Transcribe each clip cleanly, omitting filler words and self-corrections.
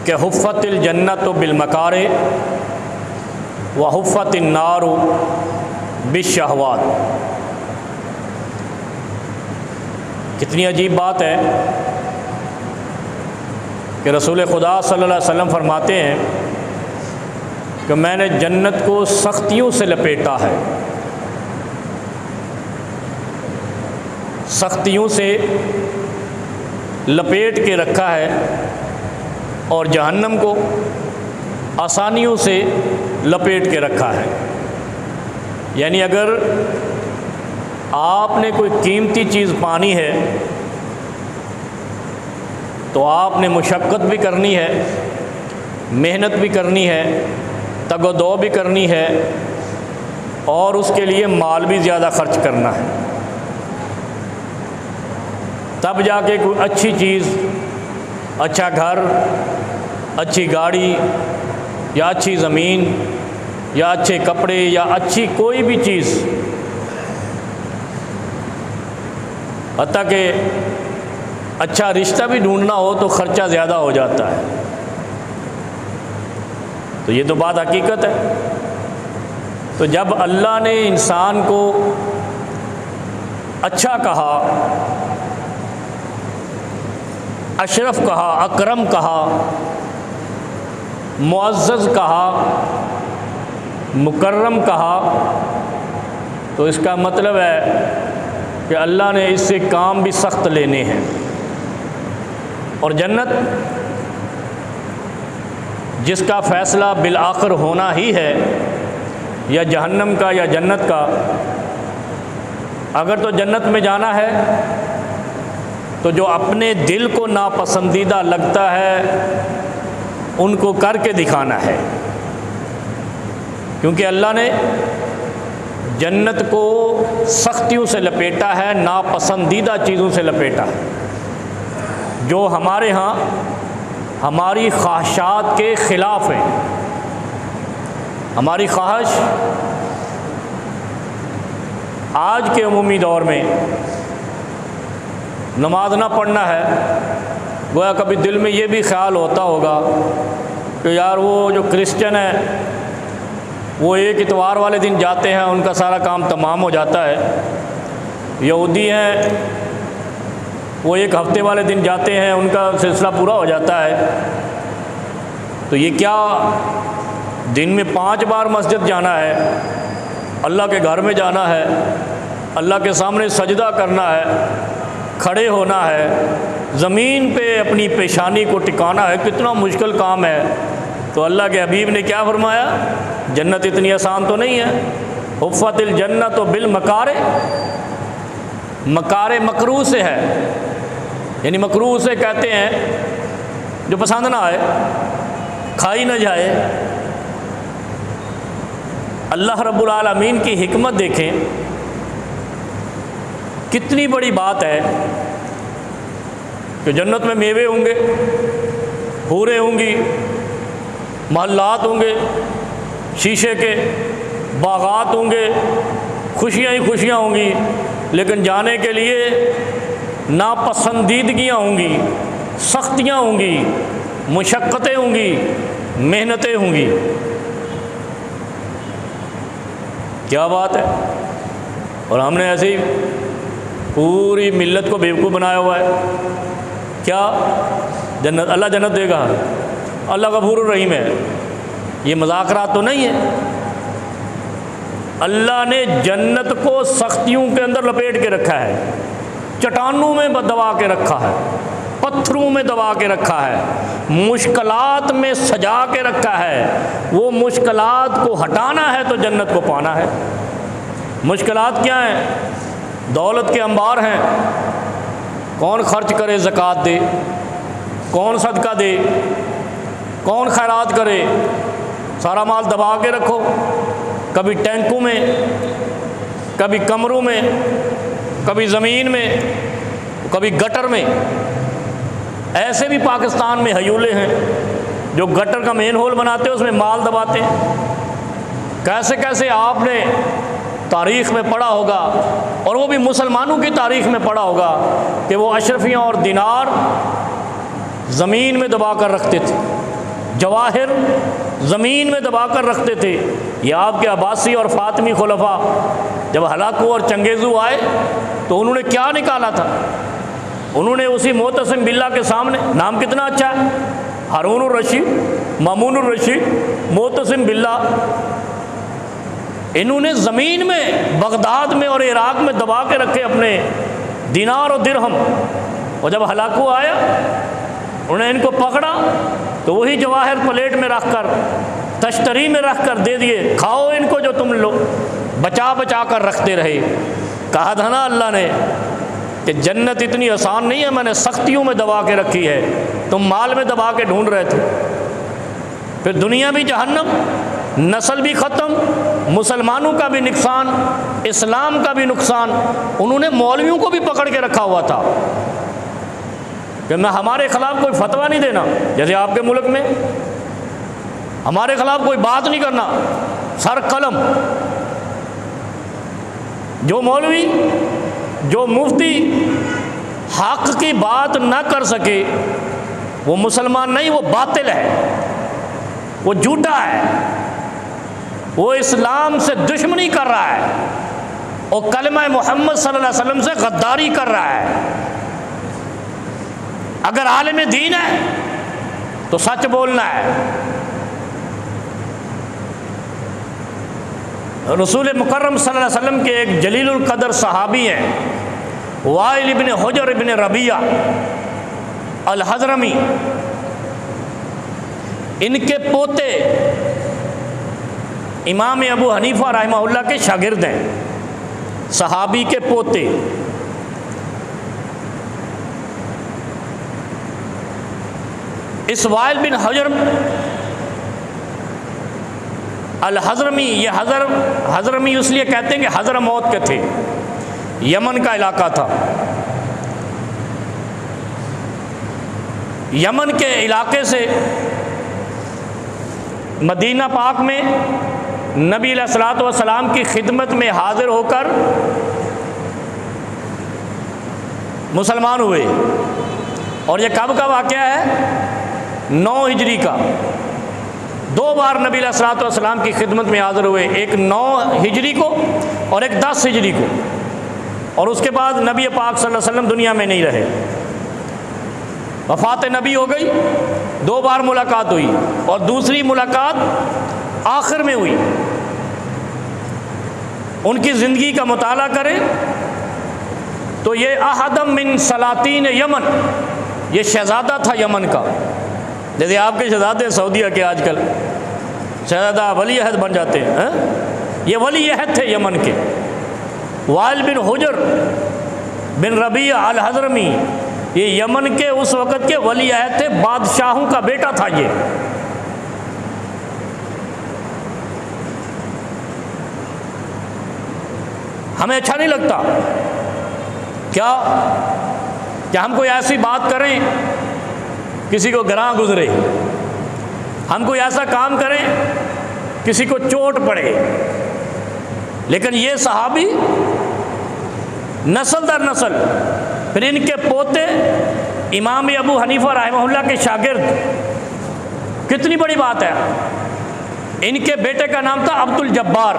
کہ حفت الجنت بالمکارہ وحفت النار بالشہوات۔ کتنی عجیب بات ہے کہ رسول خدا صلی اللہ علیہ وسلم فرماتے ہیں کہ میں نے جنت کو سختیوں سے لپیٹا ہے، سختیوں سے لپیٹ کے رکھا ہے، اور جہنم کو آسانیوں سے لپیٹ کے رکھا ہے۔ یعنی اگر آپ نے کوئی قیمتی چیز پانی ہے تو آپ نے مشقت بھی کرنی ہے، محنت بھی کرنی ہے، تگ و دو بھی کرنی ہے، اور اس کے لیے مال بھی زیادہ خرچ کرنا ہے، تب جا کے کوئی اچھی چیز، اچھا گھر، اچھی گاڑی یا اچھی زمین یا اچھے کپڑے یا اچھی کوئی بھی چیز، حتیٰ کہ اچھا رشتہ بھی ڈھونڈنا ہو تو خرچہ زیادہ ہو جاتا ہے۔ تو یہ تو بات حقیقت ہے۔ تو جب اللہ نے انسان کو اچھا کہا، اشرف کہا، اکرم کہا، معزز کہا، مکرم کہا، تو اس کا مطلب ہے کہ اللہ نے اس سے کام بھی سخت لینے ہیں۔ اور جنت جس کا فیصلہ بالآخر ہونا ہی ہے، یا جہنم کا یا جنت کا، اگر تو جنت میں جانا ہے تو جو اپنے دل کو ناپسندیدہ لگتا ہے ان کو کر کے دکھانا ہے، کیونکہ اللہ نے جنت کو سختیوں سے لپیٹا ہے، ناپسندیدہ چیزوں سے لپیٹا ہے، جو ہمارے ہاں ہماری خواہشات کے خلاف ہیں۔ ہماری خواہش آج کے عمومی دور میں نماز نہ پڑھنا ہے، گویا کبھی دل میں یہ بھی خیال ہوتا ہوگا کہ یار وہ جو کرسچن ہیں وہ ایک اتوار والے دن جاتے ہیں، ان کا سارا کام تمام ہو جاتا ہے، یہودی ہیں وہ ایک ہفتے والے دن جاتے ہیں، ان کا سلسلہ پورا ہو جاتا ہے۔ تو یہ کیا دن میں 5 بار مسجد جانا ہے، اللہ کے گھر میں جانا ہے، اللہ کے سامنے سجدہ کرنا ہے، کھڑے ہونا ہے، زمین پہ اپنی پیشانی کو ٹکانا ہے، کتنا مشکل کام ہے۔ تو اللہ کے حبیب نے کیا فرمایا؟ جنت اتنی آسان تو نہیں ہے۔ حفت الجنت بالمکارہ، مکارہ مکروہ سے ہے، یعنی مکروہ سے کہتے ہیں جو پسند نہ آئے، کھائی نہ جائے۔ اللہ رب العالمین کی حکمت دیکھیں، کتنی بڑی بات ہے کہ جنت میں میوے ہوں گے، حوریں ہوں گی، محلات ہوں گے، شیشے کے باغات ہوں گے، خوشیاں ہی خوشیاں ہوں گی، لیکن جانے کے لیے ناپسندیدگیاں ہوں گی، سختیاں ہوں گی، مشقتیں ہوں گی، محنتیں ہوں گی۔ کیا بات ہے! اور ہم نے ایسے ہی پوری ملت کو بیوقوف بنایا ہوا ہے۔ کیا جنت، اللہ جنت دے گا، اللہ غفور الرحیم ہے، یہ مذاکرات تو نہیں ہے۔ اللہ نے جنت کو سختیوں کے اندر لپیٹ کے رکھا ہے، چٹانوں میں دبا کے رکھا ہے، پتھروں میں دبا کے رکھا ہے، مشکلات میں سجا کے رکھا ہے۔ وہ مشکلات کو ہٹانا ہے تو جنت کو پانا ہے۔ مشکلات کیا ہیں؟ دولت کے انبار ہیں، کون خرچ کرے، زکوٰۃ دے، کون صدقہ دے، کون خیرات کرے، سارا مال دبا کے رکھو، کبھی ٹینکوں میں، کبھی کمروں میں، کبھی زمین میں، کبھی گٹر میں۔ ایسے بھی پاکستان میں ہیولے ہیں جو گٹر کا مین ہول بناتے ہیں، اس میں مال دباتے ہیں۔ کیسے کیسے آپ نے تاریخ میں پڑھا ہوگا، اور وہ بھی مسلمانوں کی تاریخ میں پڑھا ہوگا کہ وہ اشرفیاں اور دینار زمین میں دبا کر رکھتے تھے، جواہر زمین میں دبا کر رکھتے تھے۔ یہ آپ کے عباسی اور فاطمی خلفاء جب ہلاکو اور چنگیزو آئے تو انہوں نے کیا نکالا تھا؟ انہوں نے اسی معتصم باللہ کے سامنے، نام کتنا اچھا ہے، ہارون الرشید، مامون الرشید، معتصم باللہ، انہوں نے زمین میں بغداد میں اور عراق میں دبا کے رکھے اپنے دینار و درہم، اور جب ہلاکو آیا انہوں نے ان کو پکڑا تو وہی جواہر پلیٹ میں رکھ کر، تشتری میں رکھ کر دے دیے، کھاؤ ان کو جو تم لوگ بچا بچا کر رکھتے رہے۔ کہا تھا نا اللہ نے کہ جنت اتنی آسان نہیں ہے، میں نے سختیوں میں دبا کے رکھی ہے، تم مال میں دبا کے ڈھونڈ رہے تھے۔ پھر دنیا بھی جہنم، نسل بھی ختم، مسلمانوں کا بھی نقصان، اسلام کا بھی نقصان۔ انہوں نے مولویوں کو بھی پکڑ کے رکھا ہوا تھا کہ میں ہمارے خلاف کوئی فتویٰ نہیں دینا، جیسے آپ کے ملک میں ہمارے خلاف کوئی بات نہیں کرنا، سر قلم۔ جو مولوی، جو مفتی حق کی بات نہ کر سکے وہ مسلمان نہیں، وہ باطل ہے، وہ جھوٹا ہے، وہ اسلام سے دشمنی کر رہا ہے، اور کلمہ محمد صلی اللہ علیہ وسلم سے غداری کر رہا ہے۔ اگر عالم دین ہے تو سچ بولنا ہے۔ رسول مکرم صلی اللہ علیہ وسلم کے ایک جلیل القدر صحابی ہیں، وائل ابن حجر ابن ربیعہ الحضرمی، ان کے پوتے امام ابو حنیفہ رحمہ اللہ کے شاگرد ہیں، صحابی کے پوتے۔ اس وائل بن حجر الحضرمی، یہ حضرمی اس لیے کہتے ہیں کہ حضرموت کے تھے، یمن کا علاقہ تھا۔ یمن کے علاقے سے مدینہ پاک میں نبی علیہ الصلوۃ والسلام کی خدمت میں حاضر ہو کر مسلمان ہوئے، اور یہ کب کا واقعہ ہے؟ 9 ہجری کا۔ 2 بار نبی علیہ الصلوۃ والسلام کی خدمت میں حاضر ہوئے، ایک 9 ہجری کو اور ایک 10 ہجری کو، اور اس کے بعد نبی پاک صلی اللہ علیہ وسلم دنیا میں نہیں رہے، وفات نبی ہو گئی۔ 2 بار ملاقات ہوئی، اور دوسری ملاقات آخر میں ہوئی۔ ان کی زندگی کا مطالعہ کریں تو یہ احدم من سلاطین یمن، یہ شہزادہ تھا یمن کا، جیسے آپ کے شہزادے سعودیہ کے آج کل شہزادہ ولی عہد بن جاتے ہیں، یہ ولی عہد تھے یمن کے۔ وائل بن حجر بن ربیعہ الحضرمی، یہ یمن کے اس وقت کے ولی عہد تھے، بادشاہوں کا بیٹا تھا یہ۔ ہمیں اچھا نہیں لگتا کیا کہ ہم کوئی ایسی بات کریں کسی کو گراں گزرے، ہم کوئی ایسا کام کریں کسی کو چوٹ پڑے، لیکن یہ صحابی نسل در نسل، پھر ان کے پوتے امام ابو حنیفہ رحمہ اللہ کے شاگرد، کتنی بڑی بات ہے۔ ان کے بیٹے کا نام تھا عبد الجبار،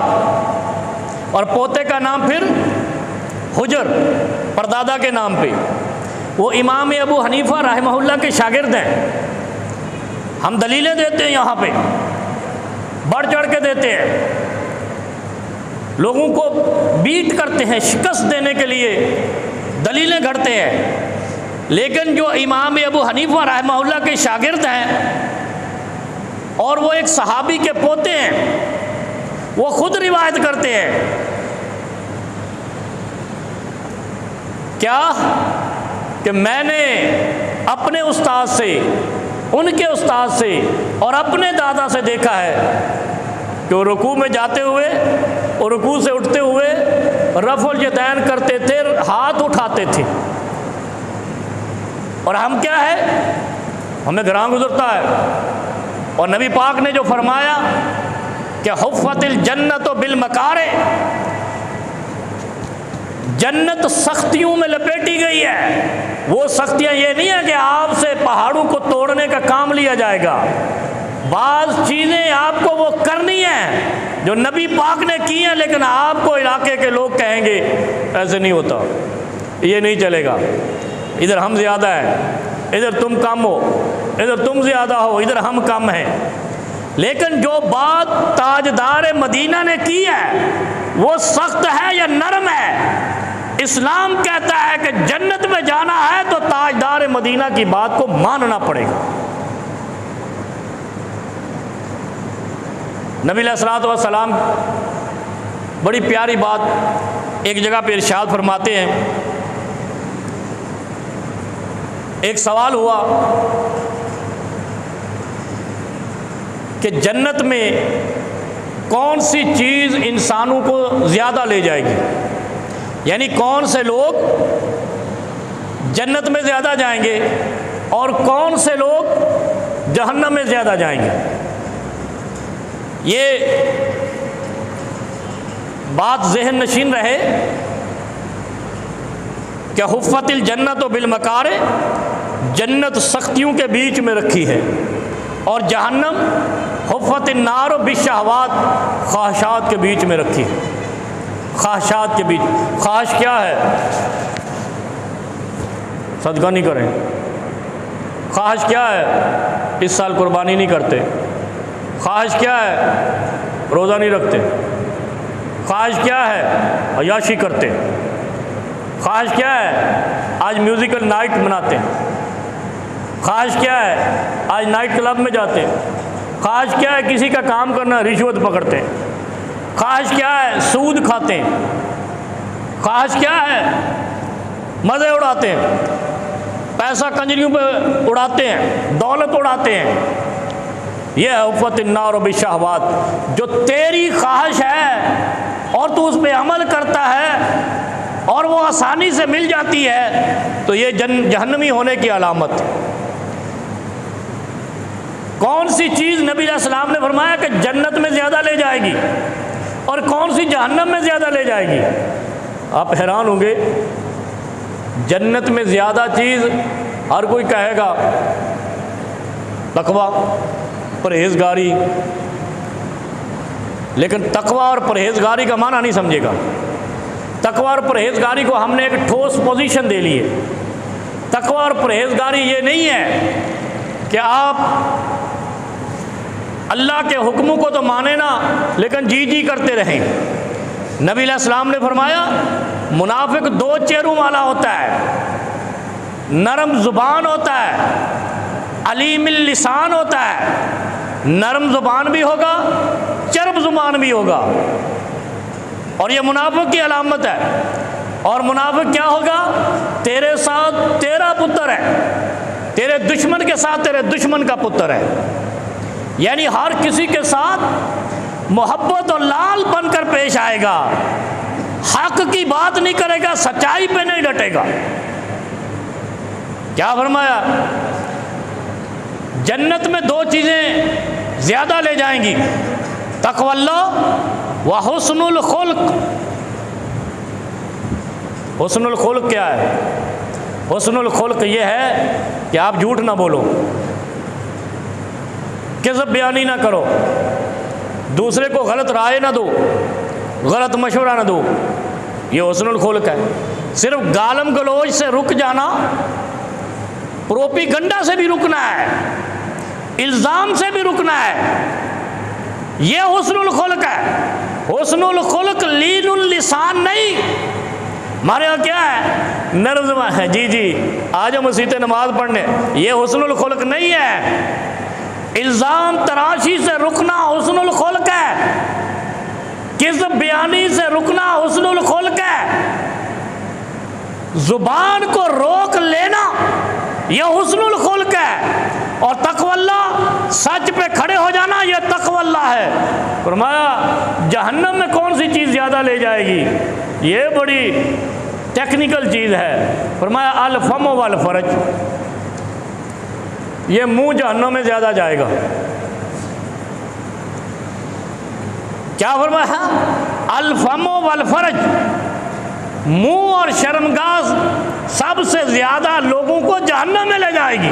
اور پوتے کا نام پھر حجر، پردادا کے نام پہ۔ وہ امام ابو حنیفہ رحمہ اللہ کے شاگرد ہیں۔ ہم دلیلیں دیتے ہیں یہاں پہ، بڑھ چڑھ کے دیتے ہیں، لوگوں کو بیٹ کرتے ہیں، شکست دینے کے لیے دلیلیں گھڑتے ہیں، لیکن جو امام ابو حنیفہ رحمہ اللہ کے شاگرد ہیں اور وہ ایک صحابی کے پوتے ہیں، وہ خود روایت کرتے ہیں کیا کہ میں نے اپنے استاد سے، ان کے استاد سے اور اپنے دادا سے دیکھا ہے کہ وہ رکوع میں جاتے ہوئے اور رکوع سے اٹھتے ہوئے رفع الیدین کرتے تھے، ہاتھ اٹھاتے تھے، اور ہم کیا ہے، ہمیں گراں گزرتا ہے۔ اور نبی پاک نے جو فرمایا کہ حفت الجنت بالمکارہ، جنت سختیوں میں لپیٹی گئی ہے۔ وہ سختیاں یہ نہیں ہے کہ آپ سے پہاڑوں کو توڑنے کا کام لیا جائے گا، بعض چیزیں آپ کو وہ کرنی ہیں جو نبی پاک نے کی ہیں، لیکن آپ کو علاقے کے لوگ کہیں گے ایسے نہیں ہوتا، یہ نہیں چلے گا، ادھر ہم زیادہ ہیں، ادھر تم کم ہو، ادھر تم زیادہ ہو، ادھر ہم کم ہیں۔ لیکن جو بات تاجدار مدینہ نے کی ہے وہ سخت ہے یا نرم ہے؟ اسلام کہتا ہے کہ جنت میں جانا ہے تو تاجدار مدینہ کی بات کو ماننا پڑے گا۔ نبی علیہ الصلوۃ والسلام بڑی پیاری بات ایک جگہ پہ ارشاد فرماتے ہیں، ایک سوال ہوا کہ جنت میں کون سی چیز انسانوں کو زیادہ لے جائے گی، یعنی کون سے لوگ جنت میں زیادہ جائیں گے اور کون سے لوگ جہنم میں زیادہ جائیں گے۔ یہ بات ذہن نشین رہے کہ حفت الجنت و بالمکارہ، جنت سختیوں کے بیچ میں رکھی ہے، اور جہنم حفت النار و بالشہوات، خواہشات کے بیچ میں رکھی ہے۔ خواہشات کے بیچ، خواہش کیا ہے؟ صدقہ نہیں کریں۔ خواہش کیا ہے؟ اس سال قربانی نہیں کرتے۔ خواہش کیا ہے؟ روزہ نہیں رکھتے۔ خواہش کیا ہے؟ عیاشی کرتے۔ خواہش کیا ہے؟ آج میوزیکل نائٹ مناتے ہیں۔ خواہش کیا ہے؟ آج نائٹ کلب میں جاتے ہیں۔ خواہش کیا ہے؟ کسی کا کام کرنا، رشوت پکڑتے ہیں۔ خواہش کیا ہے؟ سود کھاتے ہیں۔ خواہش کیا ہے؟ مزے اڑاتے ہیں، پیسہ کنجریوں پہ اڑاتے ہیں، دولت اڑاتے ہیں۔ یہ ہے حفت النار بالشہوات۔ جو تیری خواہش ہے اور تو اس پہ عمل کرتا ہے اور وہ آسانی سے مل جاتی ہے تو یہ جہنمی ہونے کی علامت۔ کون سی چیز نبی علیہ السلام نے فرمایا کہ جنت میں زیادہ لے جائے گی اور کون سی جہنم میں زیادہ لے جائے گی؟ آپ حیران ہوں گے، جنت میں زیادہ چیز ہر کوئی کہے گا تقویٰ، پرہیزگاری، لیکن تقویٰ اور پرہیزگاری کا معنی نہیں سمجھے گا۔ تقویٰ اور پرہیزگاری کو ہم نے ایک ٹھوس پوزیشن دے لی ہے۔ تقویٰ اور پرہیزگاری یہ نہیں ہے کہ آپ اللہ کے حکموں کو تو مانیں نا لیکن جی جی کرتے رہیں۔ نبی علیہ السلام نے فرمایا منافق دو چہروں والا ہوتا ہے، نرم زبان ہوتا ہے، علیم اللسان ہوتا ہے۔ نرم زبان بھی ہوگا، چرب زبان بھی ہوگا، اور یہ منافق کی علامت ہے۔ اور منافق کیا ہوگا؟ تیرے ساتھ تیرا پتر ہے، تیرے دشمن کے ساتھ تیرے دشمن کا پتر ہے، یعنی ہر کسی کے ساتھ محبت اور لال بن کر پیش آئے گا، حق کی بات نہیں کرے گا، سچائی پہ نہیں ڈٹے گا۔ کیا فرمایا؟ جنت میں دو چیزیں زیادہ لے جائیں گی، تقوی اللہ و حسن الخلق۔ حسن الخلق کیا ہے؟ حسن الخلق یہ ہے کہ آپ جھوٹ نہ بولو، کذب بیانی نہ کرو، دوسرے کو غلط رائے نہ دو، غلط مشورہ نہ دو، یہ حسن الخلق ہے۔ صرف گالم گلوچ سے رک جانا، پروپی گنڈا سے بھی رکنا ہے، الزام سے بھی رکنا ہے، یہ حسن الخلق ہے۔ حسن الخلق لین اللسان نہیں۔ ہمارے یہاں کیا ہے؟ نرم زبان ہے، جی جی آج ہم مسجد نماز پڑھنے، یہ حسن الخلق نہیں ہے۔ الزام تراشی سے رکنا حسن الخلق ہے، کذب بیانی سے رکنا حسن الخلق ہے، زبان کو روک لینا یہ حسن الخلق ہے، اور تقوی اللہ سچ پہ کھڑے ہو جانا یہ تقوی اللہ ہے۔ فرمایا جہنم میں کون سی چیز زیادہ لے جائے گی؟ یہ بڑی ٹیکنیکل چیز ہے۔ فرمایا الفم والفرج، یہ منہ جہنم میں زیادہ جائے گا۔ کیا فرمایا؟ الفم والفرج، منہ اور شرمگاہ سب سے زیادہ لوگوں کو جہنم میں لے جائے گی۔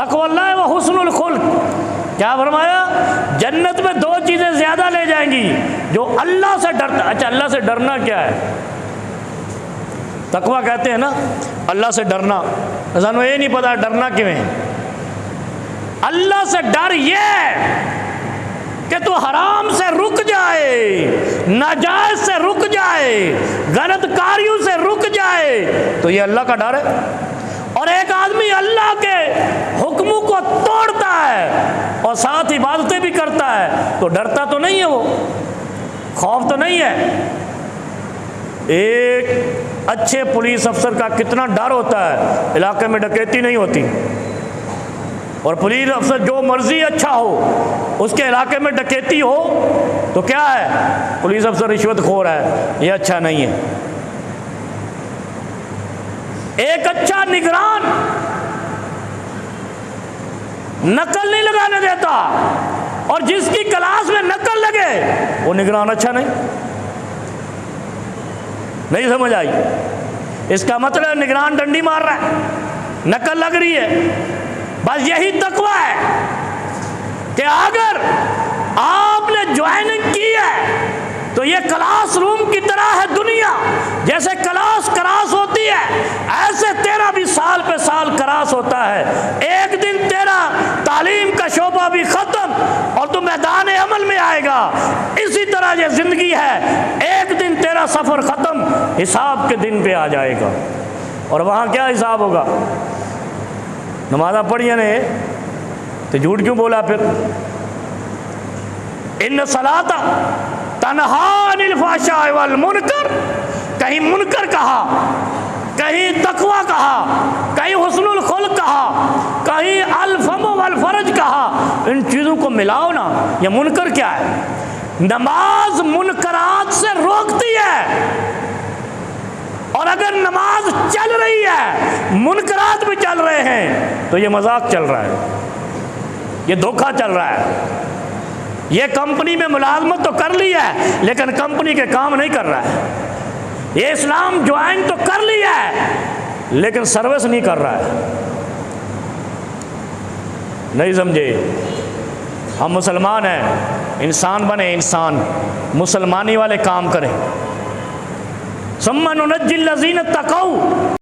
تقوی اللہ و حسن الخلق. کیا فرمایا؟ جنت میں دو چیزیں زیادہ لے جائیں گی، جو اللہ سے ڈرتا. اچھا اللہ سے ڈرنا کیا ہے؟ تقوی کہتے ہیں نا اللہ سے ڈرنا. سانو یہ نہیں پتا ڈرنا کیوں ہے. اللہ سے ڈر یہ ہے کہ تو حرام سے رک جائے، ناجائز سے رک جائے، غلط کاریوں سے رک جائے، تو یہ اللہ کا ڈر ہے. اور ایک آدمی اللہ کے حکموں کو توڑتا ہے اور ساتھ عبادتیں بھی کرتا ہے تو ڈرتا تو نہیں ہے، وہ خوف تو نہیں ہے. ایک اچھے پولیس افسر کا کتنا ڈر ہوتا ہے، علاقے میں ڈکیتی نہیں ہوتی. اور پولیس افسر جو مرضی اچھا ہو، اس کے علاقے میں ڈکیتی ہو تو کیا ہے؟ پولیس افسر رشوت خور ہے، یہ اچھا نہیں ہے. ایک اچھا نگران نقل نہیں لگانے دیتا، اور جس کی کلاس میں نقل لگے وہ نگران اچھا نہیں سمجھ آئی؟ اس کا مطلب نگران ڈنڈی مار رہا ہے، نقل لگ رہی ہے. بس یہی تقویٰ ہے کہ اگر آپ نے جوائننگ کی ہے تو یہ کلاس روم کی طرح ہے دنیا. جیسے کلاس کراس ہوتی ہے ایسے تیرا بھی سال پہ سال کراس ہوتا ہے. ایک دن تیرا تعلیم کا شعبہ بھی ختم اور تو میدان عمل میں آئے گا. اسی طرح یہ زندگی ہے، ایک دن تیرا سفر ختم، حساب کے دن پہ آ جائے گا. اور وہاں کیا حساب ہوگا؟ نمازاں پڑھیاں نے تو جھوٹ کیوں بولا پھر؟ ان صلاۃ تنہا عن الفحشاء والمنکر، کہیں منکر کہا، کہیں تقویٰ کہا، کہیں حسن الخلق کہا، کہیں الفم والفرج کہا. ان چیزوں کو ملاؤ نا. یہ منکر کیا ہے؟ نماز منکرات سے روکتی ہے، اور اگر نماز چل رہی ہے منکرات بھی چل رہے ہیں تو یہ مذاق چل رہا ہے، یہ دھوکہ چل رہا ہے. یہ کمپنی میں ملازمت تو کر لی ہے لیکن کمپنی کے کام نہیں کر رہا ہے. یہ اسلام جوائن تو کر لیا ہے لیکن سروس نہیں کر رہا ہے. نہیں سمجھے؟ ہم مسلمان ہیں، انسان بنے، انسان مسلمانی والے کام کریں. ثم ننجی الذین اتقوا